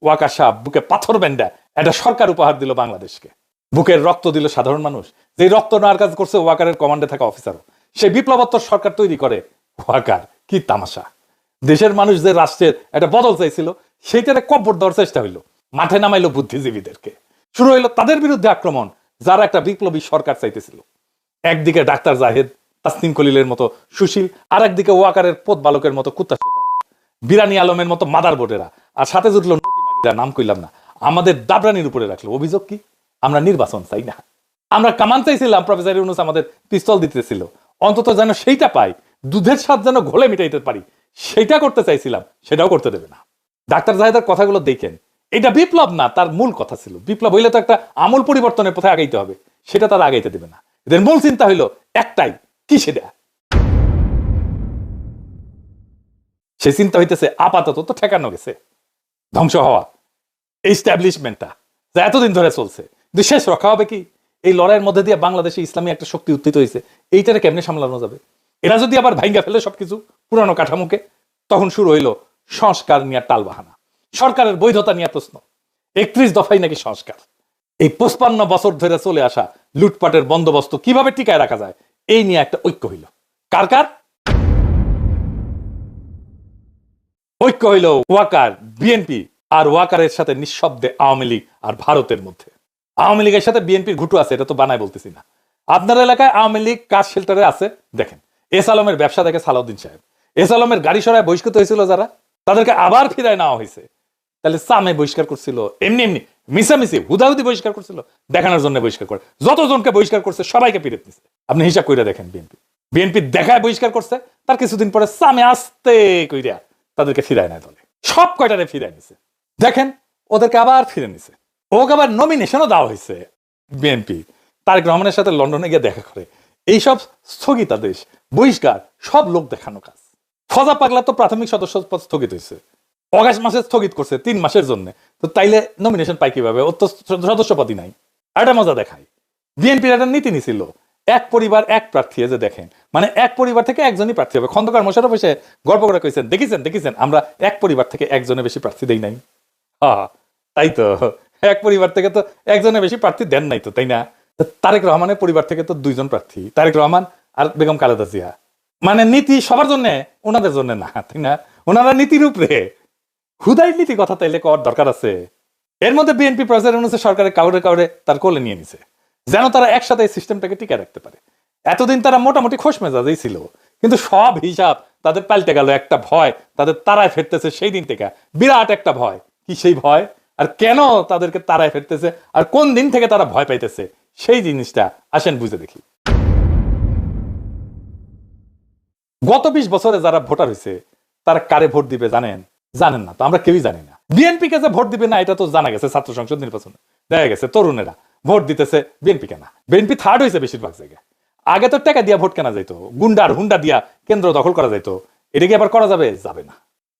ওয়াকার সাহেব বুকে পাথর বেন্ডা একটা সরকার উপহার দিল বাংলাদেশকে, বুকের রক্ত দিল সাধারণ মানুষ, যে রক্ত নেওয়ার কাজ করছে ওয়াকারের কমান্ডে থাকা অফিসারও, সেই বিপ্লবোত্তর সরকার তৈরি করে ওয়াকার। কি তামাশা! দেশের মানুষ যে রাষ্ট্রের একটা বদল চাইছিল সেইটারে কব্বর দেওয়ার চেষ্টা হইলো, মাঠে নামাইলো বুদ্ধিজীবীদেরকে, শুরু হইলো তাদের বিরুদ্ধে আক্রমণ যারা একটা বিপ্লবী সরকার চাইতেছিল। একদিকে ডাক্তার জাহেদ, তাসনিম খলিলের মতো সুশীল, আর একদিকে ওয়াকারের পোত বালকের মতো কুত্তা, বিরানি আলমের মতো মাদার বোর্ডেরা, আর সাথে জুটলো নাম কইলাম না, আমাদের দাবরানির উপরে রাখলো। অভিযোগ কি? আমরা নির্বাচন চাই না, আমরা কামান চাইছিলাম, প্রফেসর ইউনূস আমাদের পিস্তল দিতেছিল, অন্তত যেন সেইটা পাই, দুধের স্বাদ যেন ঘোলে মিটাইতে পারি, সেইটা করতে চাইছিলাম, সেটাও করতে দেবে না। ডাক্তার জাহেদের কথাগুলো দেখেন, এটা বিপ্লব না, তার মূল কথা ছিল বিপ্লব হইলে তো একটা আমূল পরিবর্তনের পথে আগাইতে হবে, সেটা তারা আগাইতে দেবে না। এদের মূল চিন্তা হইলো একটাই, কি সেটা? সেই চিন্তা হইতেছে আপাতত তো ঠেকানো গেছে, ধ্বংস হওয়া এস্টাবলিশমেন্টটা যা এতদিন ধরে চলছে, কিন্তু শেষ রক্ষা হবে কি? এই লড়াইয়ের মধ্যে দিয়ে বাংলাদেশে ইসলামী একটা শক্তি উত্থিত হয়েছে, এইটারে কেমনে সামলানো যাবে? এরা যদি আবার ভাঙ্গা ফেলে সবকিছু পুরানো কাঠামোকে, তখন শুরু হইলো সংস্কার নিয়ে টাল বাহানা, সরকারের বৈধতা নিয়ে প্রশ্ন। 31 দফাই নাকি সংস্কার। এই 55 বছর ধরে চলে আসা লুটপাটের বন্দোবস্ত কিভাবে টিকায় রাখা যায়, এই নিয়ে একটা ঐক্য হইল। কার কার ঐক্য হইল? ওয়াকার, বিএনপি আর ওয়াকারের সাথে নিঃশব্দে আওয়ামী লীগ আর ভারতের মধ্যে। আওয়ামী লীগের সাথে বিএনপির ঘুটু আছে, এটা তো বানায় বলতেছি না। আপনার এলাকায় আওয়ামী লীগ কার শেল্টারে আছে দেখেন। এস আলমের ব্যবসা দেখে সালাউদ্দিন সাহেব, এস আলমের গাড়ি সরায় বহিষ্কৃত হয়েছিল যারা, তাদেরকে আবার ফিরায় নেওয়া হয়েছে। তাহলে সামে বহিষ্কার করছিল, এমনি এমনি মিশামিশি হুদাহুদি বহিষ্কার করছিল, দেখানোর জন্য বহিষ্কার করে। যতজনকে বহিষ্কার করছে সবাইকে ফিরে দিচ্ছে। আপনি হিসাব করে দেখেন, বিএনপি দেখায় বহিষ্কার করছে, তার কিছুদিন পরে সামে আসতে কইরা তাদেরকে ফিরায় নেয় দলে, সব কয়টারে ফিরায় নিছে। দেখেন ওদেরকে আবার ফিরে নিছে, ওকে আবার নমিনেশনও দেওয়া হয়েছে। বিএনপি তারেক রহমানের সাথে লন্ডনে গিয়ে দেখা করে। এইসব স্থগিতাদেশ, বহিষ্কার সব লোক দেখানো কাজ। ফজা পাগলা তো প্রাথমিক সদস্য পদ স্থগিত হয়েছে, অগাস্ট মাসে স্থগিত করছে 3 মাসের জন্য। তো তাইলে নমিনেশন পাই কিভাবে? ওর তো সদস্য পদই নাই। একটা মজা দেখায়, বিএনপির একটা নীতি নিছিল, এক পরিবার এক প্রার্থী। যে দেখেন, মানে এক পরিবার থেকে একজনই প্রার্থী হবে। খন্দকার মোশাররফ এসে গল্প করে কইছেন, দেখেছেন আমরা এক পরিবার থেকে একজনের বেশি প্রার্থী দেই নাই। তাই তো, এক পরিবার থেকে তো একজনের বেশি প্রার্থী দেন নাই তো, তাই না? তারেক রহমানের পরিবার থেকে তো 2 জন প্রার্থী, তারেক রহমান আর বেগম খালেদা জিয়া। মানে নীতি সবার জন্য, ওনাদের জন্য না, তাই না? ওনারা নীতির উপরে হুদাই নীতি কথা তাইলে কর দরকার আছে। এর মধ্যে বিএনপি প্রচার অনুসারে সরকারের কাউরে তার কোলে নিয়ে নিছে, যেন তারা একসাথে এই সিস্টেমটাকে টিকে রাখতে পারে। এতদিন তারা মোটামুটি খোশ মেজাজেই ছিল, কিন্তু সব হিসাব তাদের পাল্টে গেল। একটা ভয় তাদের তারায় ফেরতেছে সেই দিন থেকে, বিরাট একটা ভয়। কি সেই ভয়? আর কেন তাদেরকে তারায় ফেরতেছে, আর কোন দিন থেকে তারা ভয় পাইতেছে, সেই জিনিসটা আসেন বুঝে দেখি। গত 20 বছরে যারা ভোটার হয়েছে তারা কারে ভোট দিবে জানেন? জানেন না তো, আমরা কেউই জানি না। বিএনপি কে যে ভোট দিবে না এটা তো জানা গেছে, ছাত্র সংসদ নির্বাচনে দেখা গেছে তরুণেরা ভোট দিতেছে বিএনপি কেনা। বিএনপি থার্ড হয়েছে বেশিরভাগ জায়গায়। আগে তো টাকা দিয়া ভোট কেনা যাইতো, গুন্ডার হুন্ডা দিয়া কেন্দ্র দখল করা যাইতো। এটা কি আবার করা যাবে? যাবে না,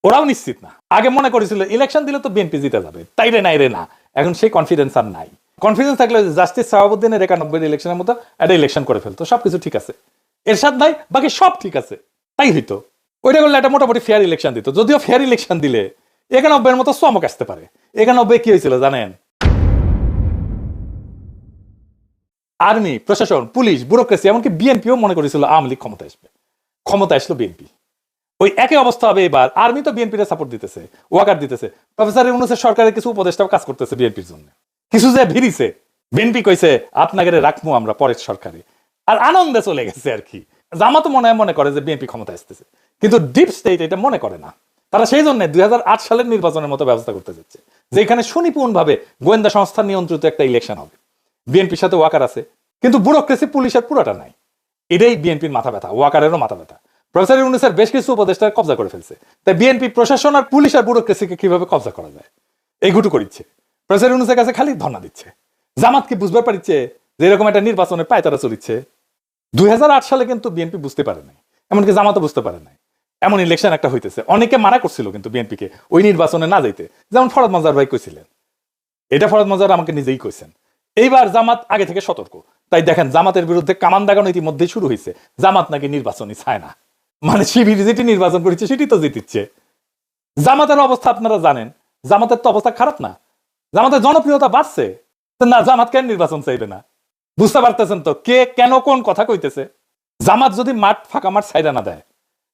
ওরাও নিশ্চিত না। আগে মনে করেছিল ইলেকশন দিলে তো বিএনপি জিতে যাবে, তাই রে নাই রে না। এখন সেই কনফিডেন্স আর নাই। কনফিডেন্স থাকলে জাস্টিস শাহাবুদ্দিনের 91 ইলেকশনের মতো একটা ইলেকশন করে ফেলতো, সবকিছু ঠিক আছে, এরশাদ নাই, বাকি সব ঠিক আছে, তাই হইতো। ওইটা করলে একটা মোটামুটি ফেয়ার ইলেকশন দিত। যদিও ফেয়ার ইলেকশন দিলে 91 মতো চমক আসতে পারে। 91 কি হয়েছিল জানেন? আর্মি, প্রশাসন, পুলিশ, ব্যুরোক্রেসি, এমনকি বিএনপিও মনে করেছিল আওয়ামী লীগ ক্ষমতা আসবে। ক্ষমতা আসলো বিএনপি। ওই একই অবস্থা হবে এবার। আর্মি তো বিএনপির সাপোর্ট দিতেছে, ওয়াকার দিতেছে, প্রফেসর ইউনূসের সরকারের কিছু উপদেষ্টাও কাজ করতেছে বিএনপির জন্য। কিছু যে ভিড়িছে, বিএনপি কইছে আপনাকে রাখবো আমরা পরের সরকারে, আর আনন্দে চলে গেছে আর কি। জামাত মনে করে যে বিএনপি ক্ষমতা আসতেছে, কিন্তু ডিপ স্টেট এটা মনে করে না। তারা সেই জন্য 2008 সালের নির্বাচনের মতো ব্যবস্থা করতে যাচ্ছে, যেখানে সুনিপুণ ভাবে গোয়েন্দা সংস্থা নিয়ন্ত্রিত একটা ইলেকশন হবে। বিএনপির সাথে ওয়াকার আছে, কিন্তু ব্যুরোক্রেসি পুলিশের পুরোটা নাই। এটাই বিএনপির মাথা ব্যথা, ওয়াকারেরও মাথা ব্যথা। প্রফেসর ইউনূসের বেশ কিছু উপদেষ্টা কবজা করে ফেলছে, তাই বিএনপি প্রশাসন আর পুলিশ আর ব্যুরোক্রেসিকে কিভাবে কবজা করা যায় এই গুটু করিচ্ছে। প্রফেসর ইউনূসের কাছে খালি ধর্ণা দিচ্ছে। জামাত কি বুঝতে পারছে যে এরকম একটা নির্বাচনের পায়তারা চলিচ্ছে? 2008 সালে কিন্তু বিএনপি বুঝতে পারে নাই, এমনকি জামাতও বুঝতে পারে নাই এমন ইলেকশন একটা হইতেছে। অনেকে মানা করছিল কিন্তু বিএনপিকে ওই নির্বাচনে না যাইতে, যেমন ফরহাদ মজার ভাই কইছিলেন। এটা ফরহাদ মজার আমাকে নিজেই কইছেন। এইবার জামাত আগে থেকে সতর্ক, তাই দেখেন জামাতের বিরুদ্ধে কামান দাগানো ইতিমধ্যে শুরু হয়েছে। জামাত নাকি নির্বাচনই চায় না, মানে শিবির যেটি নির্বাচন করেছে সেটি তো জিতিচ্ছে। জামাতের অবস্থা আপনারা জানেন, জামাতের তো অবস্থা খারাপ না, জামাতের জনপ্রিয়তা বাড়ছে, না জামাত কেন নির্বাচন চাইবে না? বুঝতে পারতেছেন তো কে কেন কোন কথা কইতেছে? জামাত যদি মাঠ ফাঁকা মাঠ ছাইড়া না দেয়,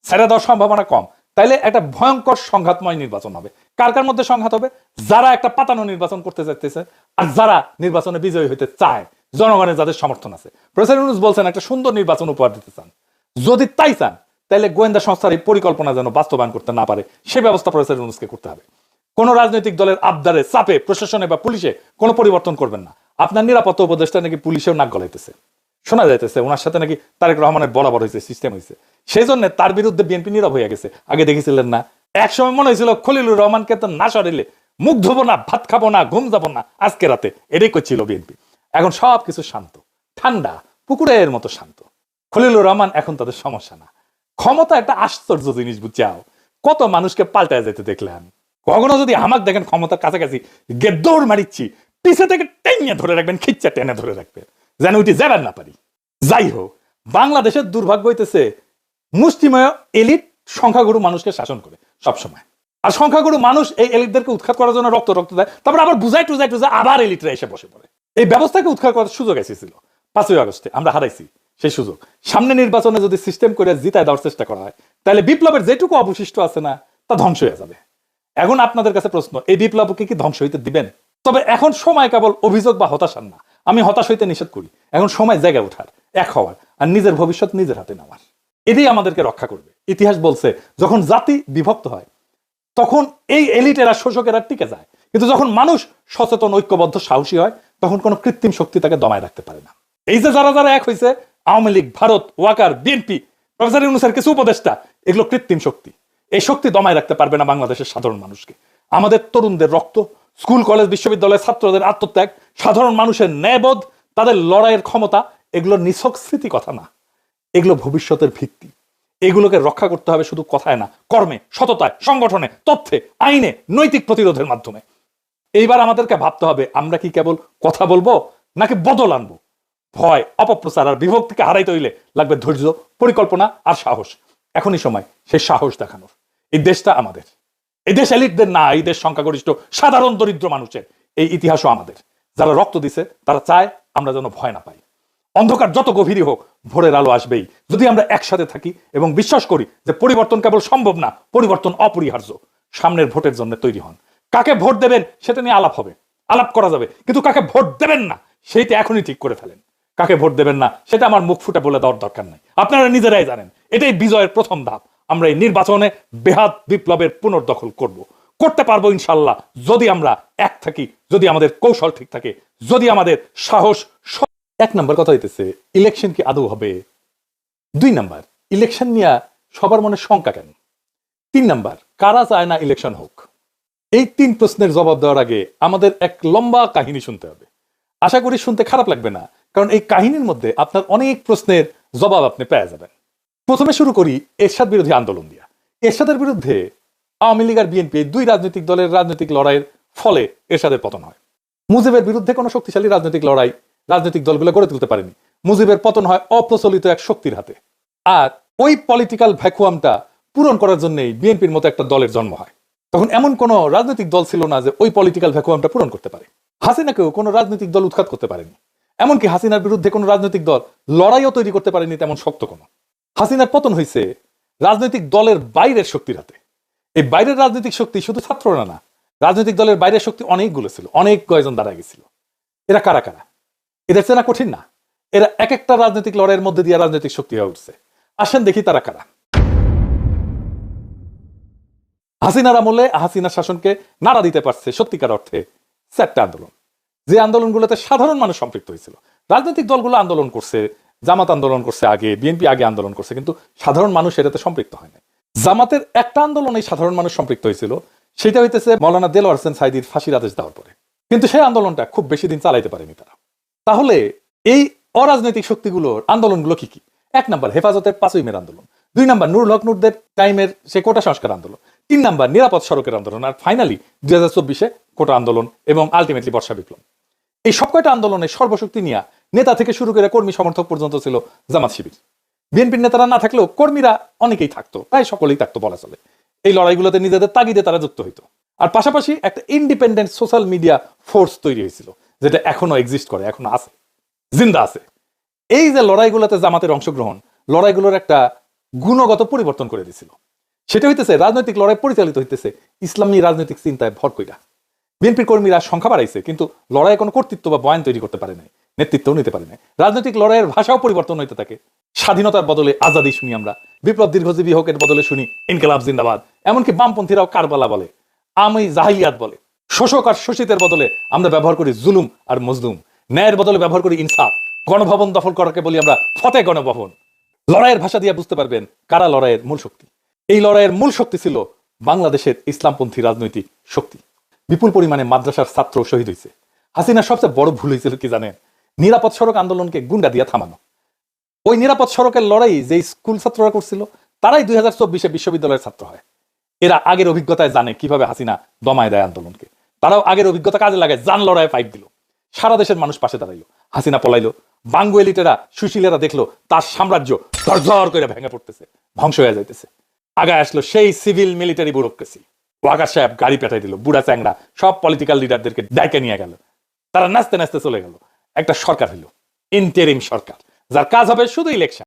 ছাইড়া দেওয়ার সম্ভাবনা কম, তাইলে একটা ভয়ঙ্কর সংঘাতময় নির্বাচন হবে। কার কার মধ্যে সংঘাত হবে? যারা একটা পাতানো নির্বাচন করতে চাইতেছে আর যারা নির্বাচনে বিজয়ী হইতে চায়, জনগণের যাদের সমর্থন আছে। প্রফেসর ইউনূস বলছেন একটা সুন্দর নির্বাচন উপহার দিতে চান, যদি তাই চান তাহলে গোয়েন্দা সংস্থার এই পরিকল্পনা যেন বাস্তবায়ন করতে না পারে সে ব্যবস্থা প্রফেসর ইউনূসকে করতে হবে। কোন রাজনৈতিক দলের আবদারে চাপে প্রশাসনে বা পুলিশে কোনো পরিবর্তন করবেন না। আপনার নিরাপত্তা উপদেষ্টা নাকি পুলিশেও নাক গলাইতেছে, শোনা যাইতেছে ওনার সাথে নাকি তারেক রহমানের বরাবর হয়েছে, সিস্টেম হয়েছে, সেই জন্য তার বিরুদ্ধে বিএনপি নীরব হয়ে গেছে। আগে দেখেছিলেন না, একসময় মনে হয়েছিল খলিলুর রহমানকে তো না সরিলে মুখ ধোবো না, ভাত খাবো না, ঘুম যাবো না আজকে রাতে, এটাই করছিল বিএনপি। এখন সব কিছু শান্ত, ঠান্ডা, পুকুরের মতো শান্ত। খলিলুর রহমান এখন তাদের সমস্যা না। ক্ষমতা একটা আশ্চর্য জিনিস, বুঝছাও, কত মানুষকে পাল্টায় যেতে দেখলেন। কখনো যদি আমাক দেখেন ক্ষমতার কাছাকাছি দৌড় মারিচ্ছি, পিছে থেকে টেনে ধরে রাখবেন, খিচ্চা টেনে ধরে রাখবেন, যেন ওইটি যাবেন না পারি। যাই হোক, বাংলাদেশের দুর্ভাগ্য হইতেছে মুষ্টিমেয় এলিট সংখ্যাগুরু মানুষকে শাসন করে সবসময়। আর সংখ্যাগুরু মানুষ এই এলিটদেরকে উৎখাত করার জন্য রক্ত রক্ত দেয়, তারপর আবার বুঝাই টুজাই টুজাই আবার এলিটরা এসে বসে পড়ে। এই ব্যবস্থাকে উৎখাত করার সুযোগ এসেছিল 5ই আগস্টে, আমরা হারাইছি সেই সুযোগ। সামনে নির্বাচনে যদি সিস্টেম করে জিতায় দেওয়ার চেষ্টা করা হয়, তাহলে বিপ্লবের যেটুকু অবশিষ্ট আছে না, তা ধ্বংস হয়ে যাবে। এখন আপনাদের কাছে প্রশ্ন, এই বিপ্লবকে কি ধ্বংস হইতে দিবেন? তবে এখন সময় কেবল অভিযোগ বা হতাশার না, আমি হতাশ হইতে নিষেধ করি। এখন সময় জায়গায় ওঠার, এক হওয়ার, আর নিজের ভবিষ্যৎ নিজের হাতে নেওয়ার। এটাই আমাদেরকে রক্ষা করবে। ইতিহাস বলছে যখন জাতি বিভক্ত হয় তখন এই এলিটেরা শোষকেরা টিকে যায়, কিন্তু যখন মানুষ সচেতন, ঐক্যবদ্ধ, সাহসী হয়, তখন কোনো কৃত্রিম শক্তি তাকে দমায় রাখতে পারে না। এই যে যারা যারা এক হয়েছে, আওয়ামী লীগ, ভারত, ওয়াকার, বিএনপি, প্রফেসর ইউনূসের কিছু উপদেষ্টা, এগুলো কৃত্রিম শক্তি। এই শক্তি দমায় রাখতে পারবে না বাংলাদেশের সাধারণ মানুষকে। আমাদের তরুণদের রক্ত, স্কুল কলেজ বিশ্ববিদ্যালয়ের ছাত্রদের আত্মত্যাগ, সাধারণ মানুষের ন্যায়বোধ, তাদের লড়াইয়ের ক্ষমতা, এগুলো নিছক স্মৃতি কথা না, এগুলো ভবিষ্যতের ভিত্তি। এগুলোকে রক্ষা করতে হবে শুধু কথায় না, কর্মে, সততায়, সংগঠনে, তথ্যে, আইনে, নৈতিক প্রতিরোধের মাধ্যমে। এইবার আমাদেরকে ভাবতে হবে আমরা কি কেবল কথা বলবো নাকি বদল আনবো। ভয়, অপপ্রচার আর বিভক্তিকে হারাইতে হইলে লাগবে ধৈর্য, পরিকল্পনা আর সাহস। এখনই সময় সেই সাহস দেখানোর। এই দেশটা আমাদের, এই দেশ এলিটদের না, এই দেশ সংখ্যাগরিষ্ঠ সাধারণ দরিদ্র মানুষের। এই ইতিহাসও আমাদের। যারা রক্ত দিছে তারা চায় আমরা যেন ভয় না পাই। অন্ধকার যত গভীরই হোক, ভোরের আলো আসবেই যদি আমরা একসাথে থাকি এবং বিশ্বাস করি যে পরিবর্তন কেবল সম্ভব না, পরিবর্তন অপরিহার্য। সামনের ভোটের জন্য তৈরি হন। কাকে ভোট দেবেন সেটা নিয়ে আলাপ হবে, আলাপ করা যাবে, কিন্তু কাকে ভোট দেবেন না সেইটা এখনই ঠিক করে ফেলেন। কাকে ভোট দেবেন না সেটা আমার মুখ ফুটে বলে দেওয়ার দরকার নাই, আপনারা নিজেরাই জানেন। এটাই বিজয়ের প্রথম ধাপ। আমরা এই নির্বাচনে বেহাত বিপ্লবের পুনর্দখল করব, করতে পারবো ইনশাল্লাহ, যদি আমরা এক থাকি, যদি আমাদের কৌশল ঠিক থাকে, যদি আমাদের সাহস। এক নম্বর কথা হইতেছে ইলেকশন কি আদৌ হবে? 2 নাম্বার, ইলেকশন নিয়ে সবার মনে শঙ্কা কেন? 3 নাম্বার, কারা চায় না ইলেকশন হোক? এই 3 প্রশ্নের জবাব দেওয়ার আগে আমাদের এক লম্বা কাহিনী শুনতে হবে। আশা করি শুনতে খারাপ লাগবে না, কারণ এই কাহিনীর মধ্যে আপনার অনেক প্রশ্নের জবাব আপনি পেয়ে যাবেন। প্রথমে শুরু করি এরশাদ বিরোধী আন্দোলন দিয়া। এরশাদের বিরুদ্ধে আওয়ামী লীগ আর বিএনপি, 2 রাজনৈতিক দলের রাজনৈতিক লড়াইয়ের ফলে এরশাদের পতন হয়। মুজিবের বিরুদ্ধে কোনো শক্তিশালী রাজনৈতিক লড়াই রাজনৈতিক দলগুলো গড়ে তুলতে পারেনি। মুজিবের পতন হয় অপ্রচলিত এক শক্তির হাতে। আর ওই পলিটিক্যাল ভ্যাকুয়ামটা পূরণ করার জন্যই বিএনপির মতো একটা দলের জন্ম হয়। তখন এমন কোনো রাজনৈতিক দল ছিল না যে ওই পলিটিক্যাল ভ্যাকুয়ামটা পূরণ করতে পারে। হাসিনাকেও কোনো রাজনৈতিক দল উৎখাত করতে পারেনি। এমনকি হাসিনার বিরুদ্ধে কোনো রাজনৈতিক দল লড়াইও তৈরি করতে পারেনি তেমন শক্ত কোনো। হাসিনার পতন হয়েছে রাজনৈতিক দলের বাইরের শক্তির হাতে। এই বাইরের রাজনৈতিক শক্তি শুধু ছাত্ররা না, রাজনৈতিক দলের বাইরের শক্তি অনেকগুলো ছিল, অনেক কয়েকজন দাঁড়া গেছিল। এরা কারা কারা? এদের চেনা কঠিন না। এরা এক একটা রাজনৈতিক লড়াইয়ের মধ্যে দিয়ে রাজনৈতিক শক্তি হয়ে উঠছে। আসেন দেখি তারা কারা। হাসিনার আমলে হাসিনার শাসনকে নাড়া দিতে পারছে সত্যিকার অর্থে 4টা আন্দোলন, যে আন্দোলনগুলোতে সাধারণ মানুষ সম্পৃক্ত হয়েছিল। রাজনৈতিক দলগুলো আন্দোলন করছে, জামাত আন্দোলন করছে আগে, বিএনপি আগে আন্দোলন করছে, কিন্তু সাধারণ মানুষ এটাতে সম্পৃক্ত হয় না। জামাতের একটা আন্দোলনে সাধারণ মানুষ সম্পৃক্ত হয়েছিল, সেটা হইতেছে মৌলানা দেলোয়ার হোসেন সাঈদীর ফাঁসির আদেশ দেওয়ার পরে। কিন্তু সেই আন্দোলনটা খুব বেশি দিন চালাইতে পারেনি তারা। তাহলে এই অরাজনৈতিক শক্তিগুলোর আন্দোলনগুলো কি কি? 1 নাম্বার হেফাজতের 5ই মের আন্দোলন, 2 নাম্বার নুরুল হক নুরদের টাইমের সে কোটা সংস্কার আন্দোলন, 3 নাম্বার নিরাপদ সড়কের আন্দোলন, আর ফাইনালি 2024-এ কোটা আন্দোলন এবং আলটিমেটলি বর্ষা বিপ্লব। এই সব কয়টা আন্দোলনে সর্বশক্তি নিয়ে নেতা থেকে শুরু করে কর্মী সমর্থক পর্যন্ত ছিল জামাত শিবির। বিএনপির নেতারা না থাকলেও কর্মীরা অনেকেই থাকতো, প্রায় সকলেই থাকতো বলা চলে। এই লড়াইগুলোতে নিজেদের তাগিদে তারা যুক্ত হইতো। আর পাশাপাশি একটা ইন্ডিপেন্ডেন্ট সোশ্যাল মিডিয়া ফোর্স তৈরি হয়েছিল, যেটা এখনো এক্সিস্ট করে, এখনো আছে, জিন্দা আছে। এই যে লড়াইগুলোতে জামাতের অংশগ্রহণ, লড়াইগুলোর একটা গুণগত পরিবর্তন করে দিয়েছিল। সেটা হইতেছে রাজনৈতিক লড়াই পরিচালিত হইতেছে ইসলামী রাজনৈতিক চিন্তায় ভর কইরা। বিএনপির কর্মীরা সংখ্যা বাড়াইছে, কিন্তু লড়াইয়ে কোনো কর্তৃত্ব বা বয়ান তৈরি করতে পারে নাই, নেতৃত্বও নিতে পারে নাই। রাজনৈতিক লড়াইয়ের ভাষাও পরিবর্তন হইতে থাকে। স্বাধীনতার বদলে আজাদি শুনি আমরা, বিপ্লব দীর্ঘজীবী হোকের বদলে শুনি ইনকিলাব জিন্দাবাদ। এমনকি বামপন্থীরাও কারবালা বলে, আমি জাহিলিয়াত বলে। শোষক আর শোষিতের বদলে আমরা ব্যবহার করি জুলুম আর মজলুম। ন্যায়ের বদলে ব্যবহার করি ইনসাফ। গণভবন দখল করাকে বলি আমরা ফতে গণভবন। লড়াইয়ের ভাষা দিয়ে বুঝতে পারবেন কারা লড়াইয়ের মূল শক্তি। এই লড়াইয়ের মূল শক্তি ছিল বাংলাদেশের ইসলামপন্থী রাজনৈতিক শক্তি। বিপুল পরিমাণে মাদ্রাসার ছাত্র শহীদ হয়েছে। হাসিনার সবচেয়ে বড় ভুল হয়েছিল কি জানেন? নিরাপদ সড়ক আন্দোলনকে গুন্ডা দিয়ে থামানো। ওই নিরাপদ সড়কের লড়াই যে স্কুল ছাত্ররা করছিল, তারাই 2024 বিশ্ববিদ্যালয়ের ছাত্র হয়। এরা আগের অভিজ্ঞতায় জানে কিভাবে হাসিনা দমায় দেয় আন্দোলনকে। তারাও আগের অভিজ্ঞতা কাজে লাগায়, জান লড়াইয়ে ফাইট দিল। সারা দেশের মানুষ পাশে দাঁড়াইলো। হাসিনা পলাইলো। বাঙ্গু এলিটেরা, সুশীলেরা দেখলো তার সাম্রাজ্য ঝরঝর করে ভেঙে পড়তেছে, ধ্বংস হয়ে যাইতেছে। আগায় আসলো সেই সিভিল মিলিটারি ব্যুরোক্রেসি। ওয়াকার সাহেব গাড়ি পেটাই দিল, বুড়া চ্যাংড়া সব পলিটিক্যাল লিডারদেরকে ডাইকে নিয়ে গেল। তারা নাচতে নাচতে চলে গেল। একটা সরকার হইল, ইন্টারিম সরকার, যার কাজ হবে শুধু ইলেকশন।